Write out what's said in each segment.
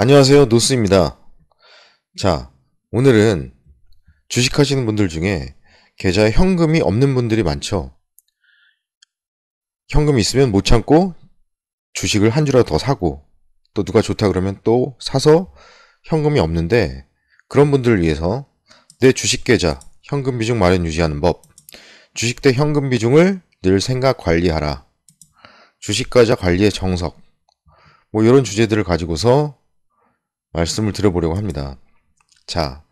안녕하세요, 노스입니다. 자, 오늘은 주식하시는 분들 중에 계좌에 현금이 없는 분들이 많죠. 현금이 있으면 못 참고 주식을 한 주라도 더 사고, 또 누가 좋다 그러면 또 사서 현금이 없는데, 그런 분들을 위해서 내 주식 계좌 현금 비중 마련 유지하는 법, 주식 대 현금 비중을 늘 생각 관리하라, 주식 계좌 관리의 정석, 뭐 이런 주제들을 가지고서 말씀을 드려보려고 합니다. 자,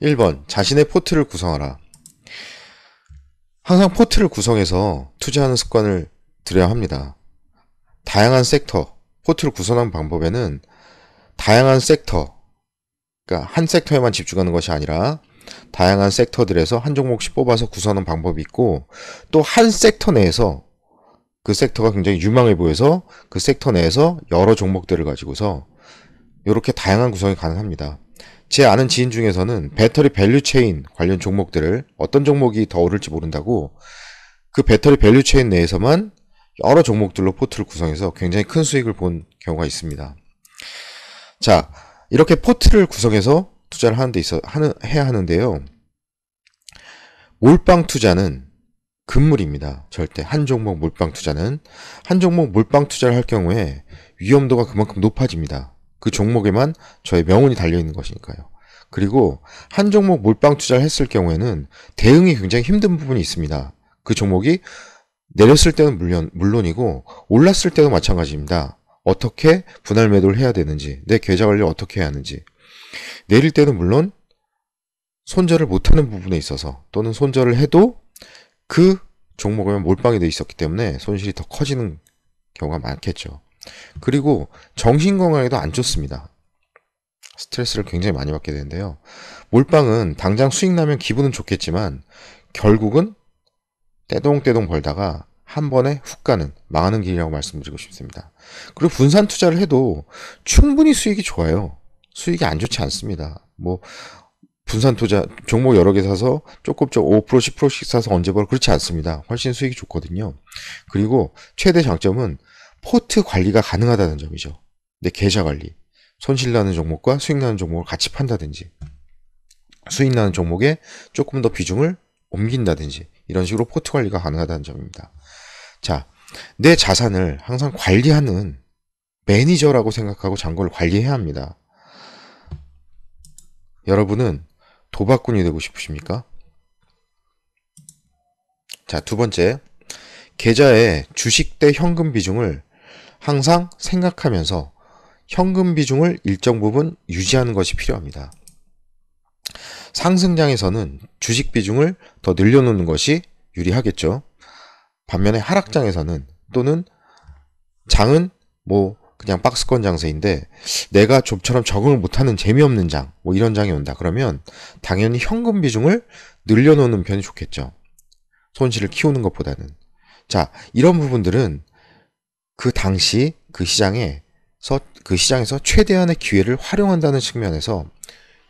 1번 자신의 포트를 구성하라. 항상 포트를 구성해서 투자하는 습관을 들여야 합니다. 다양한 섹터, 포트를 구성하는 방법에는 다양한 섹터, 그러니까 한 섹터에만 집중하는 것이 아니라 다양한 섹터들에서 한 종목씩 뽑아서 구성하는 방법이 있고, 또 한 섹터 내에서 그 섹터가 굉장히 유망해 보여서 그 섹터 내에서 여러 종목들을 가지고서 이렇게 다양한 구성이 가능합니다. 제 아는 지인 중에서는 배터리 밸류체인 관련 종목들을, 어떤 종목이 더 오를지 모른다고 그 배터리 밸류체인 내에서만 여러 종목들로 포트를 구성해서 굉장히 큰 수익을 본 경우가 있습니다. 자, 이렇게 포트를 구성해서 투자를 해야 하는데요. 몰빵 투자는 금물입니다. 절대 한 종목 몰빵 투자는, 한 종목 몰빵 투자를 할 경우에 위험도가 그만큼 높아집니다. 그 종목에만 저의 명운이 달려있는 것이니까요. 그리고 한 종목 몰빵 투자를 했을 경우에는 대응이 굉장히 힘든 부분이 있습니다. 그 종목이 내렸을 때는 물론이고 올랐을 때도 마찬가지입니다. 어떻게 분할 매도를 해야 되는지, 내 계좌 관리를 어떻게 해야 하는지, 내릴 때는 물론 손절을 못하는 부분에 있어서, 또는 손절을 해도 그 종목에만 몰빵이 돼 있었기 때문에 손실이 더 커지는 경우가 많겠죠. 그리고 정신건강에도 안 좋습니다. 스트레스를 굉장히 많이 받게 되는데요. 몰빵은 당장 수익 나면 기분은 좋겠지만 결국은 떼동떼동 벌다가 한 번에 훅 가는, 망하는 길이라고 말씀드리고 싶습니다. 그리고 분산 투자를 해도 충분히 수익이 좋아요. 수익이 안 좋지 않습니다. 뭐 분산 투자, 종목 여러 개 사서 조금 5%, 10%씩 사서 언제 벌, 그렇지 않습니다. 훨씬 수익이 좋거든요. 그리고 최대 장점은 포트 관리가 가능하다는 점이죠. 내 계좌 관리. 손실 나는 종목과 수익 나는 종목을 같이 판다든지, 수익 나는 종목에 조금 더 비중을 옮긴다든지, 이런 식으로 포트 관리가 가능하다는 점입니다. 자, 내 자산을 항상 관리하는 매니저라고 생각하고 잔고를 관리해야 합니다. 여러분은 도박꾼이 되고 싶으십니까? 자, 두 번째, 계좌의 주식 대 현금 비중을 항상 생각하면서 현금 비중을 일정 부분 유지하는 것이 필요합니다. 상승장에서는 주식 비중을 더 늘려놓는 것이 유리하겠죠. 반면에 하락장에서는, 또는 장은 뭐 그냥 박스권 장세인데 내가 좀처럼 적응을 못하는 재미없는 장, 뭐 이런 장이 온다 그러면 당연히 현금 비중을 늘려놓는 편이 좋겠죠. 손실을 키우는 것보다는. 자, 이런 부분들은 그 당시 그 시장에서 최대한의 기회를 활용한다는 측면에서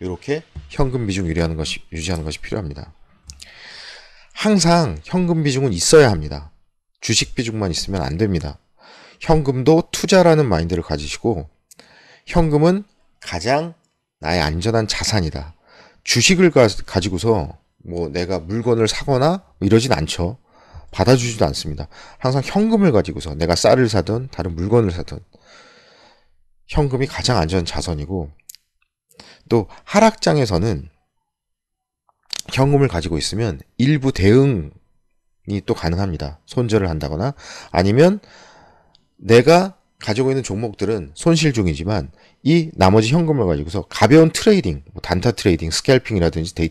이렇게 현금 비중 유지하는 것이 필요합니다. 항상 현금 비중은 있어야 합니다. 주식 비중만 있으면 안 됩니다. 현금도 투자라는 마인드를 가지시고, 현금은 가장 나의 안전한 자산이다. 주식을 가지고서 뭐 내가 물건을 사거나 뭐 이러진 않죠. 받아주지도 않습니다. 항상 현금을 가지고서 내가 쌀을 사든 다른 물건을 사든 현금이 가장 안전한 자산이고, 또 하락장에서는 현금을 가지고 있으면 일부 대응이 또 가능합니다. 손절을 한다거나, 아니면 내가 가지고 있는 종목들은 손실 중이지만 이 나머지 현금을 가지고서 가벼운 트레이딩, 뭐 단타 트레이딩, 스캘핑이라든지 데이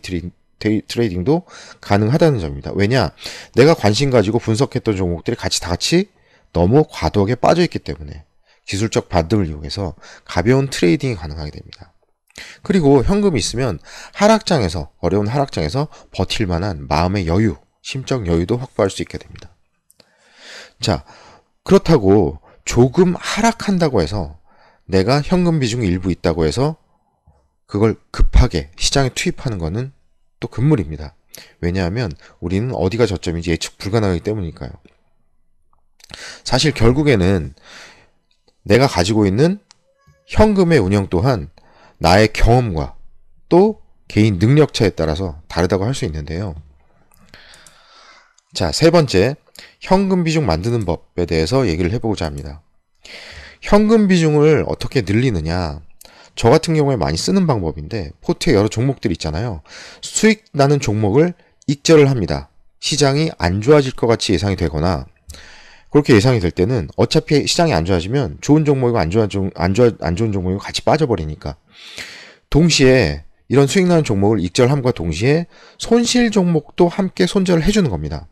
트레이딩도 가능하다는 점입니다. 왜냐? 내가 관심 가지고 분석했던 종목들이 다 같이 너무 과도하게 빠져있기 때문에 기술적 반등을 이용해서 가벼운 트레이딩이 가능하게 됩니다. 그리고 현금이 있으면 어려운 하락장에서 버틸 만한 마음의 여유, 심적 여유도 확보할 수 있게 됩니다. 자, 그렇다고 조금 하락한다고 해서 내가 현금 비중이 일부 있다고 해서 그걸 급하게 시장에 투입하는 것은 또 금물입니다. 왜냐하면 우리는 어디가 저점인지 예측 불가능하기 때문이니까요. 사실 결국에는 내가 가지고 있는 현금의 운영 또한 나의 경험과 또 개인 능력차에 따라서 다르다고 할 수 있는데요. 자, 세 번째, 현금 비중 만드는 법에 대해서 얘기를 해보고자 합니다. 현금 비중을 어떻게 늘리느냐? 저 같은 경우에 많이 쓰는 방법인데, 포트에 여러 종목들이 있잖아요. 수익 나는 종목을 익절을 합니다. 시장이 안 좋아질 것 같이 예상이 되거나, 그렇게 예상이 될 때는 어차피 시장이 안 좋아지면 좋은 종목이고 안 좋은 종목이고 같이 빠져버리니까, 동시에 이런 수익 나는 종목을 익절함과 동시에 손실 종목도 함께 손절을 해주는 겁니다.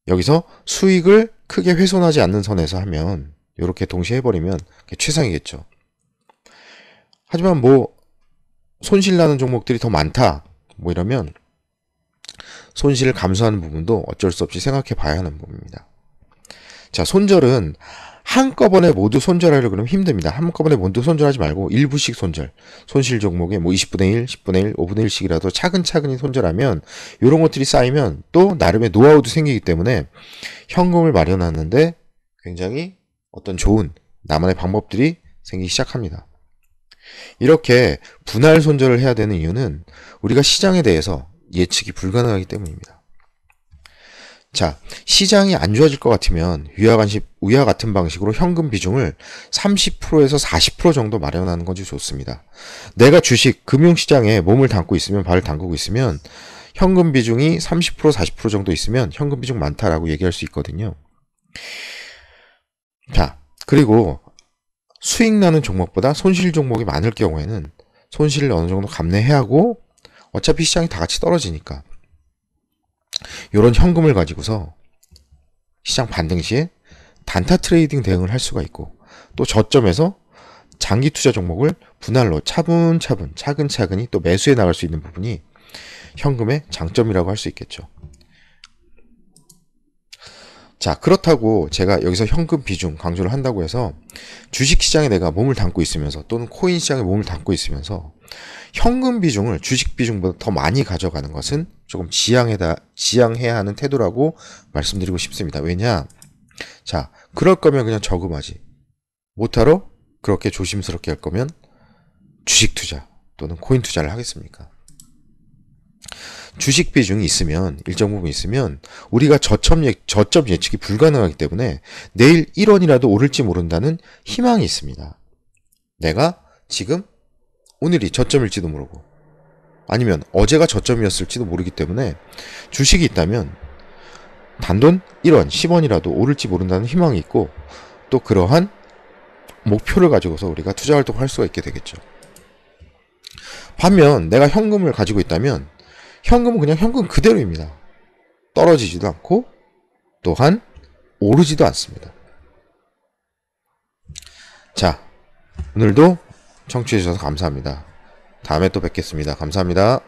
여기서 수익을 크게 훼손하지 않는 선에서 하면, 이렇게 동시에 해버리면 최상이겠죠. 하지만 뭐 손실 나는 종목들이 더 많다 뭐 이러면 손실을 감수하는 부분도 어쩔 수 없이 생각해 봐야 하는 부분입니다. 자, 손절은 한꺼번에 모두 손절하려고 그러면 힘듭니다. 한꺼번에 모두 손절하지 말고 일부씩 손절. 손실 종목에 뭐 20분의 1, 10분의 1, 5분의 1씩이라도 차근차근히 손절하면 이런 것들이 쌓이면 또 나름의 노하우도 생기기 때문에 현금을 마련하는데 굉장히 어떤 좋은 나만의 방법들이 생기기 시작합니다. 이렇게 분할 손절을 해야 되는 이유는 우리가 시장에 대해서 예측이 불가능하기 때문입니다. 자, 시장이 안 좋아질 것 같으면 위와 같은 방식으로 현금 비중을 30%에서 40% 정도 마련하는 것이 좋습니다. 내가 주식, 금융시장에 몸을 담고 있으면, 발을 담그고 있으면 현금 비중이 30%, 40% 정도 있으면 현금 비중 많다라고 얘기할 수 있거든요. 자, 그리고 수익 나는 종목보다 손실 종목이 많을 경우에는 손실을 어느 정도 감내해야 하고, 어차피 시장이 다 같이 떨어지니까 이런 현금을 가지고서 시장 반등 시에 단타 트레이딩 대응을 할 수가 있고, 또 저점에서 장기 투자 종목을 분할로 차분차분 차근차근히 또 매수해 나갈 수 있는 부분이 현금의 장점이라고 할 수 있겠죠. 자, 그렇다고 제가 여기서 현금 비중 강조를 한다고 해서 주식시장에 내가 몸을 담고 있으면서 또는 코인 시장에 몸을 담고 있으면서 현금 비중을 주식 비중보다 더 많이 가져가는 것은 조금 지양해야 하는 태도라고 말씀드리고 싶습니다. 왜냐? 자, 그럴 거면 그냥 저금하지. 못하러 그렇게 조심스럽게 할 거면 주식 투자 또는 코인 투자를 하겠습니까? 주식 비중이 있으면, 일정 부분 있으면 우리가 저점 예측이 불가능하기 때문에 내일 1원이라도 오를지 모른다는 희망이 있습니다. 내가 지금 오늘이 저점일지도 모르고 아니면 어제가 저점이었을지도 모르기 때문에 주식이 있다면 단돈 1원, 10원이라도 오를지 모른다는 희망이 있고, 또 그러한 목표를 가지고서 우리가 투자 활동을 할 수가 있게 되겠죠. 반면 내가 현금을 가지고 있다면 현금은 그냥 현금 그대로입니다. 떨어지지도 않고 또한 오르지도 않습니다. 자, 오늘도 청취해 주셔서 감사합니다. 다음에 또 뵙겠습니다. 감사합니다.